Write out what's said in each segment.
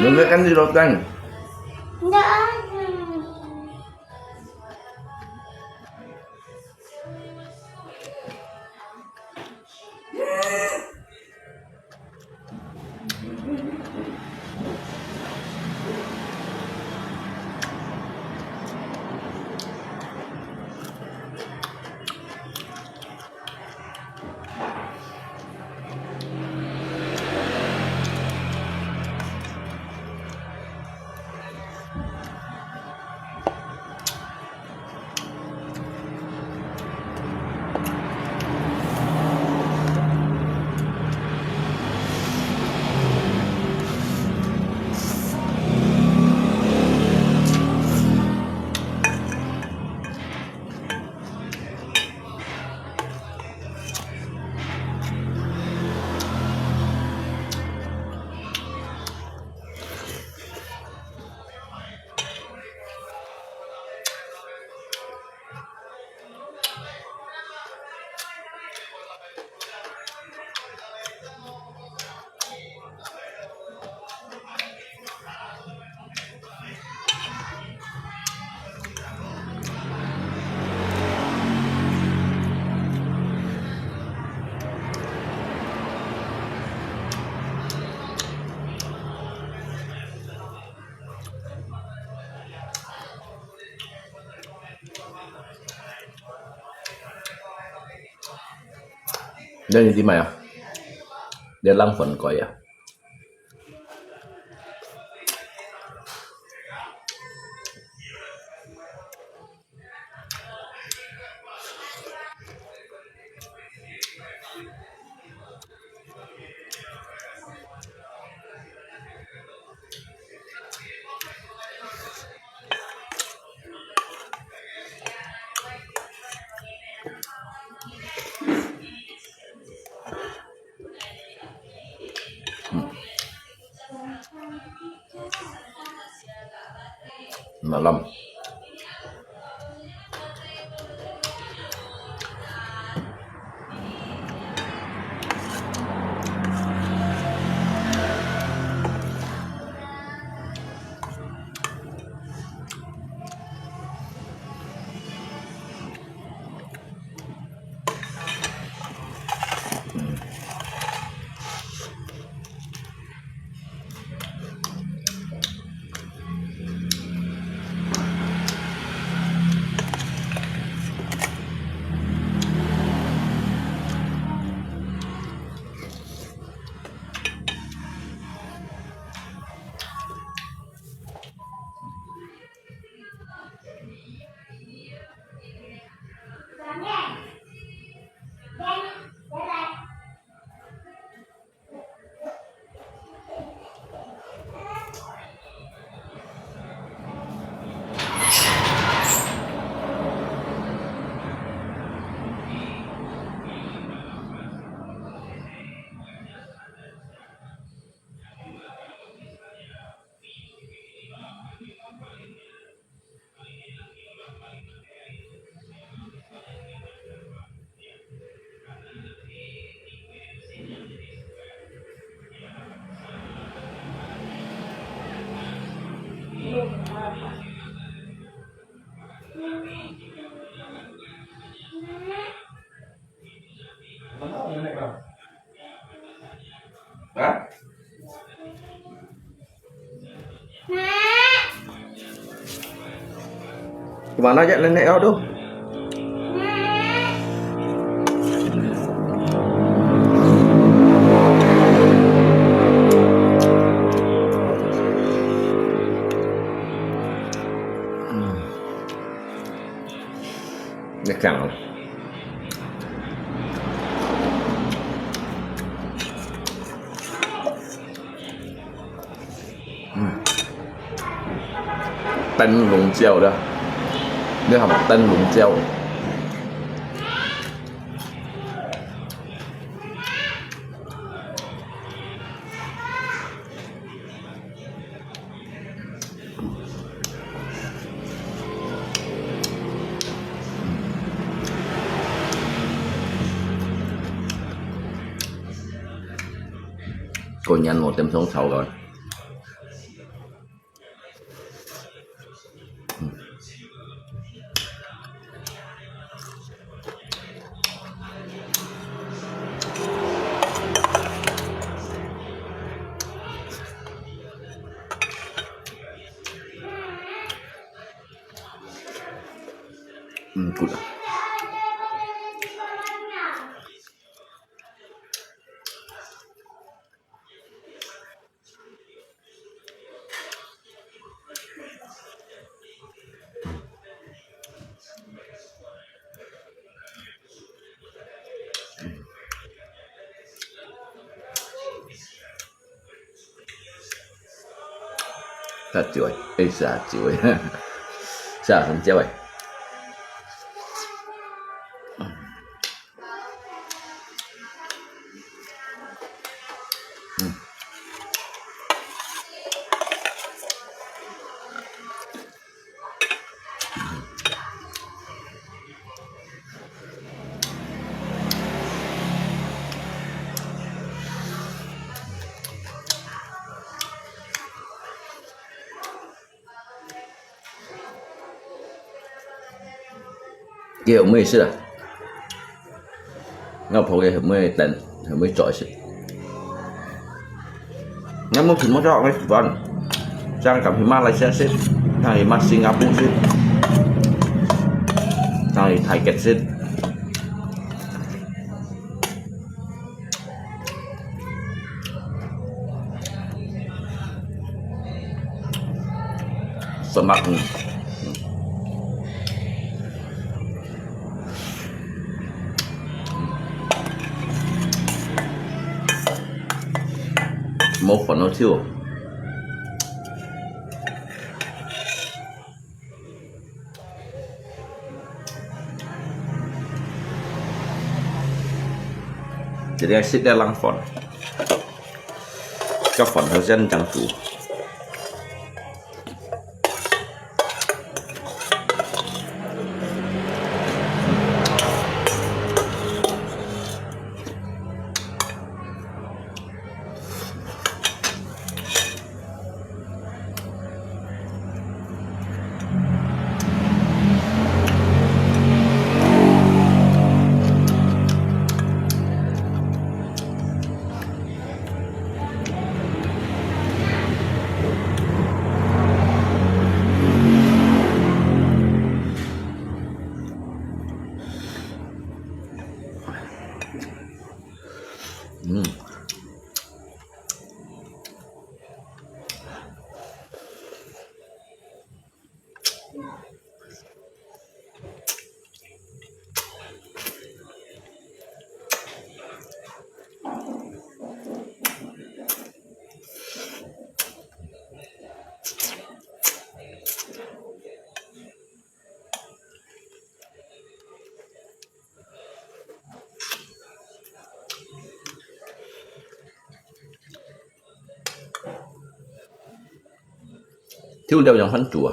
Enggak kan di rotan. Enggak ada. Dan di mana? Dia langsung kok ya. Malam. Hah? Gimana aja nenek kau tuh? Nekan. Tân龙椒的，你好，灯笼椒。Cô nhanh một tem sống sầu rồi. chuối, xả chuối, xả thành chuối. 이게 뭐 있어요? 나 보게 뭐 땐, 뭐 좋아시. 나 뭐 tìm cho cái phần sang cảm thấy Malaysia xếp, thằng mà Singapore xếp, thằng Thái Kiệt xếp. Selamat. Một phần nó chưa. Jadi asid dalam font. Các font thời gian chẳng chủ. Thiếu đeo dòng phấn chùa.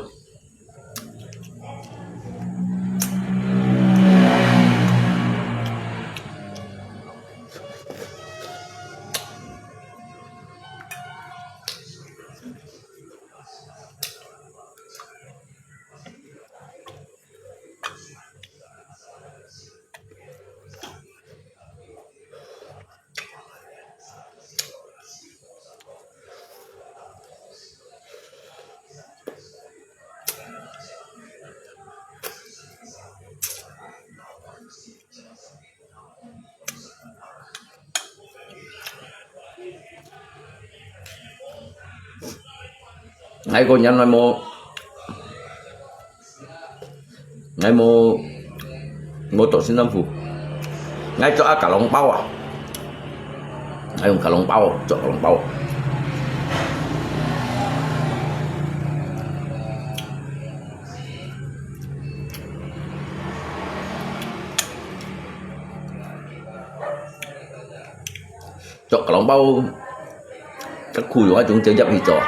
Ngay cô nhân ngay mua tổ xin năm phù ngay cho cả lòng bao à, ngay dùng cả lòng bao cho cả lòng bao cho cả lòng bao các khu đó chúng chơi dập đi trò.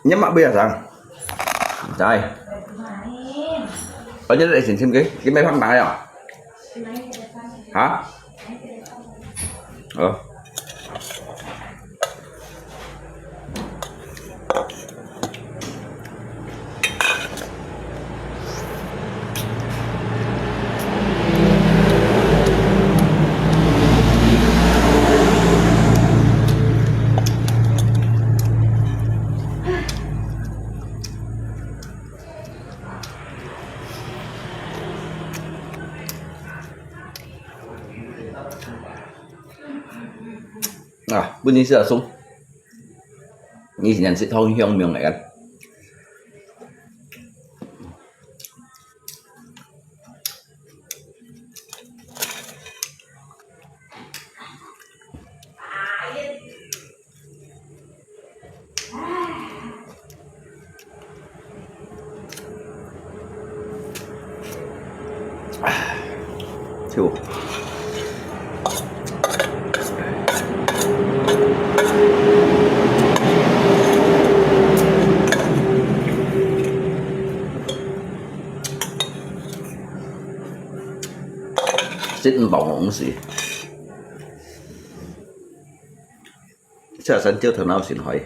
Nhắm mắt bia rằng đây Ở trên đây xin cái máy phát bài à? Hả? Bunyi sih langsung. Ini nhận sẽ thôi hiong miệng này ăn. Chịu. Xích bỏng ổng gì. Chắc sẵn chưa thằng nào xin hỏi.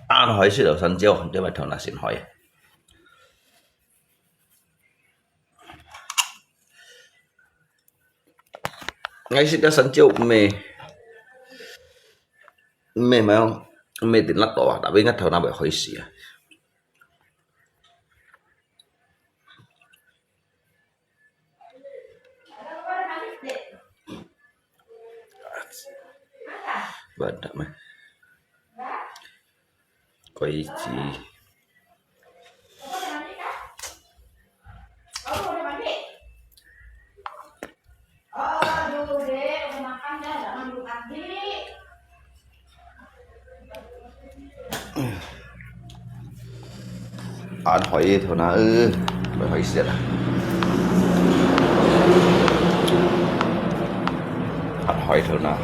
Ăn hỏi sự đầu sân chiêu để mà thằng là xin hỏi. Ngay sự đầu sân chiêu mê mà không mê tiền lắc đỏ đã với ngắt thằng nào bị hỏi xì. Vâng đậm mày. Có ý chí. Anh hỏi thôi nào phải hỏi xét à. Anh hỏi thôi nào.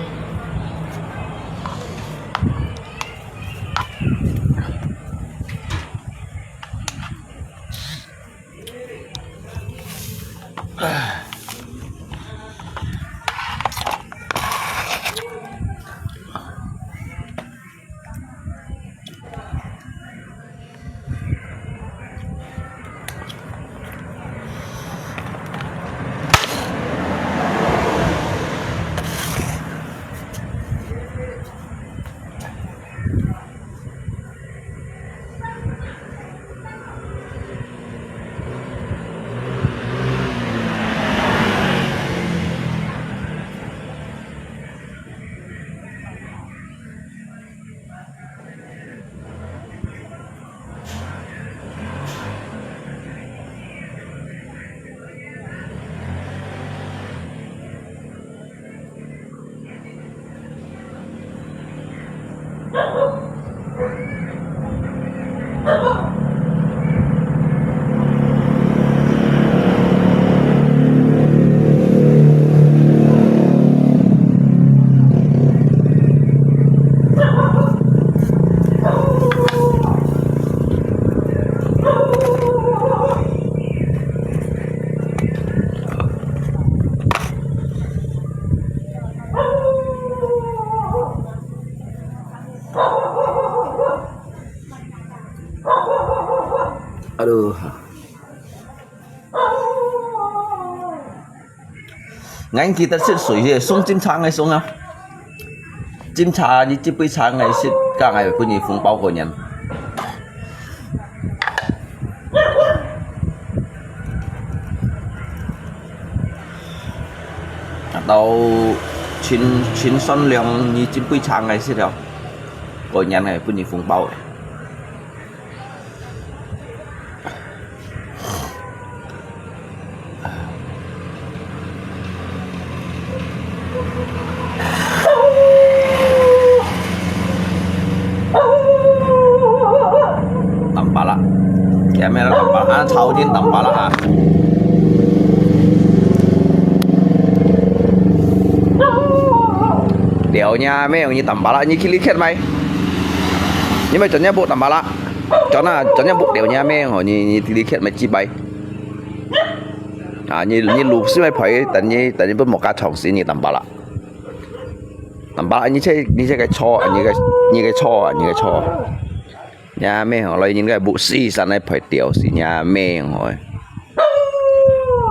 Aduh. Ngành kita sẽ suy gì sung chim chang hay sung à? Chim cha như chim bơi chang hay sẽ cả ngày của nhị phong bao của nhân. Đầu chín xuân lượng như chim bơi chang hay sẽ đâu? Của nhân này của nhị phong bao. Kaya meron ka pa. Chao din tampala ha. Đéo nha mấy ông như tampala như khi lý kết mày. Nhưng mà chọn nha bộ tampala. Chọn nha bộ đéo nha mấy ông như lý kết mày chi bay. À như lục xí mày phải tận như bớt một cái trọng xí như tampala. Tampala như cái cho như cái cho. Nhà mẹ họ lấy những cái bộ xì sản này phải tiểu xì nhà mẹ rồi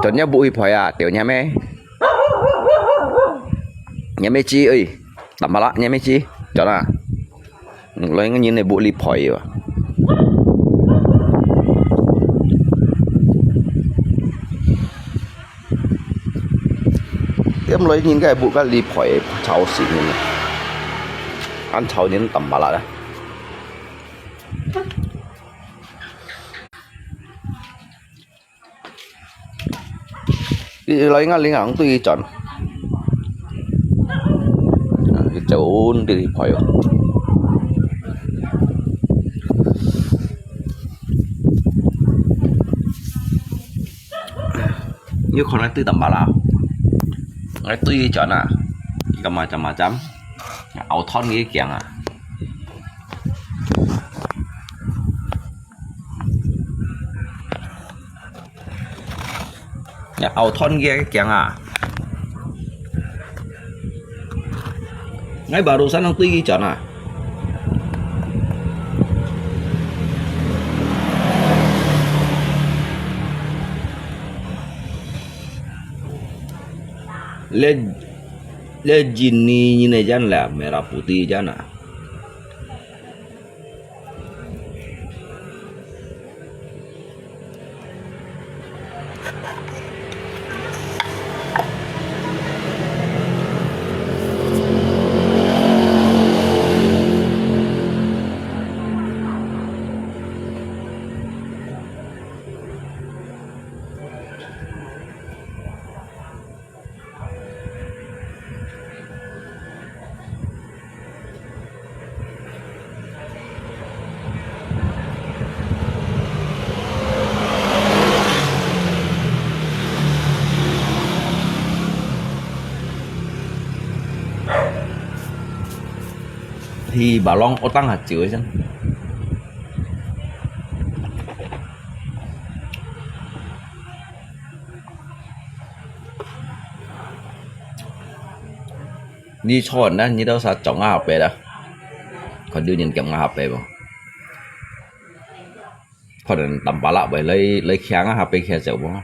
cho nhà bụi phải à tiểu nhà mẹ chi ơi tầm bà lạ nhà mẹ chi cho nào lấy cái nhìn này bụi li phải rồi em lấy những cái bụi cái li phải cháu xì này ăn cháu đến tầm bà lạ đấy lấy ngay liên hãng tùy chọn cái chỗ đi phải như con nói tùy tầm bà lão nói tùy chọn à cầm mà chấm áo thon nghe kẹng à áo thon kia cái kẹng à ngay bảo đồ sẵn đang tuy chọn à lên jini như này jangan lah merah putih jangan à thì bà Long có tăng hạt chữa chứ đi chọn đó như đâu sao chọn học về đó còn đưa nhìn chọn học về không còn tầm bà lạ vậy lấy kháng học về khe dầu không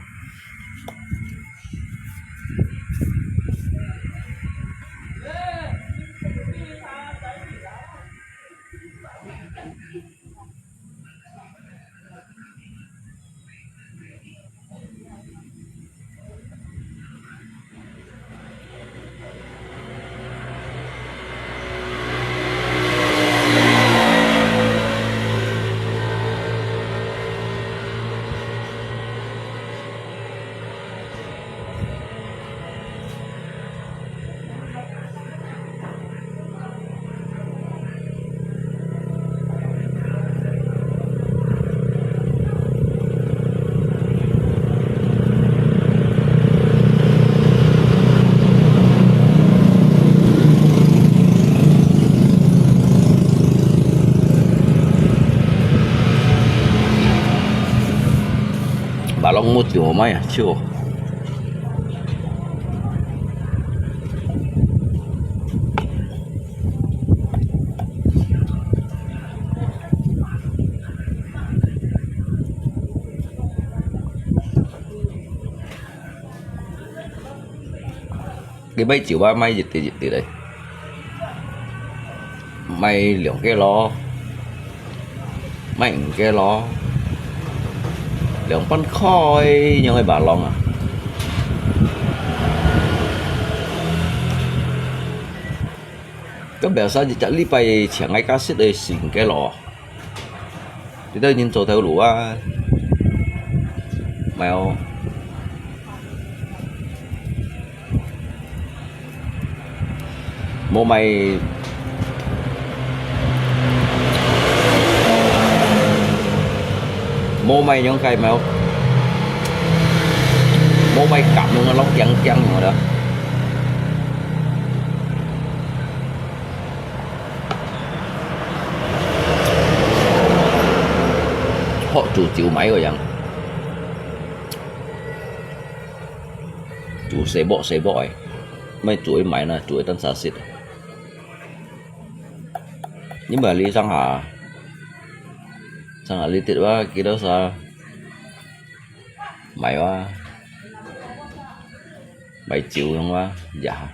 bà Long mua tiểu máy à chưa thì bây chịu ba may dịch thì đấy may liỏng cái lo mạnh cái lo liỏng bắn khói nhưng mà bà lòng à cái bèo sao thì chẳng lý bay chẳng ai cá xích đây xỉn cái lò thì tôi nhìn chỗ theo lũ à mèo mô mày những cái mèo mô mày cặp luôn nó lóc chăng rồi đó họ chủ chịu máy rồi chẳng chủ xe bộ ấy mấy chuỗi máy là chuỗi tân xà xịt nhưng mà lý sang hả lý tiết quá cái đó sao máy quá 7 triệu không quá dạ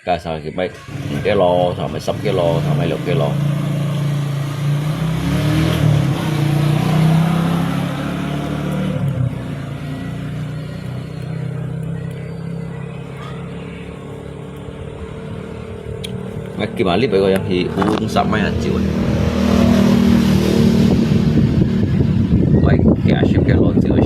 cái sao cái lo sao mày sắp cái lo sao mày lục cái lo ngay gimana lipat kau yang hiung sama yang cium baik ya sih kalau cium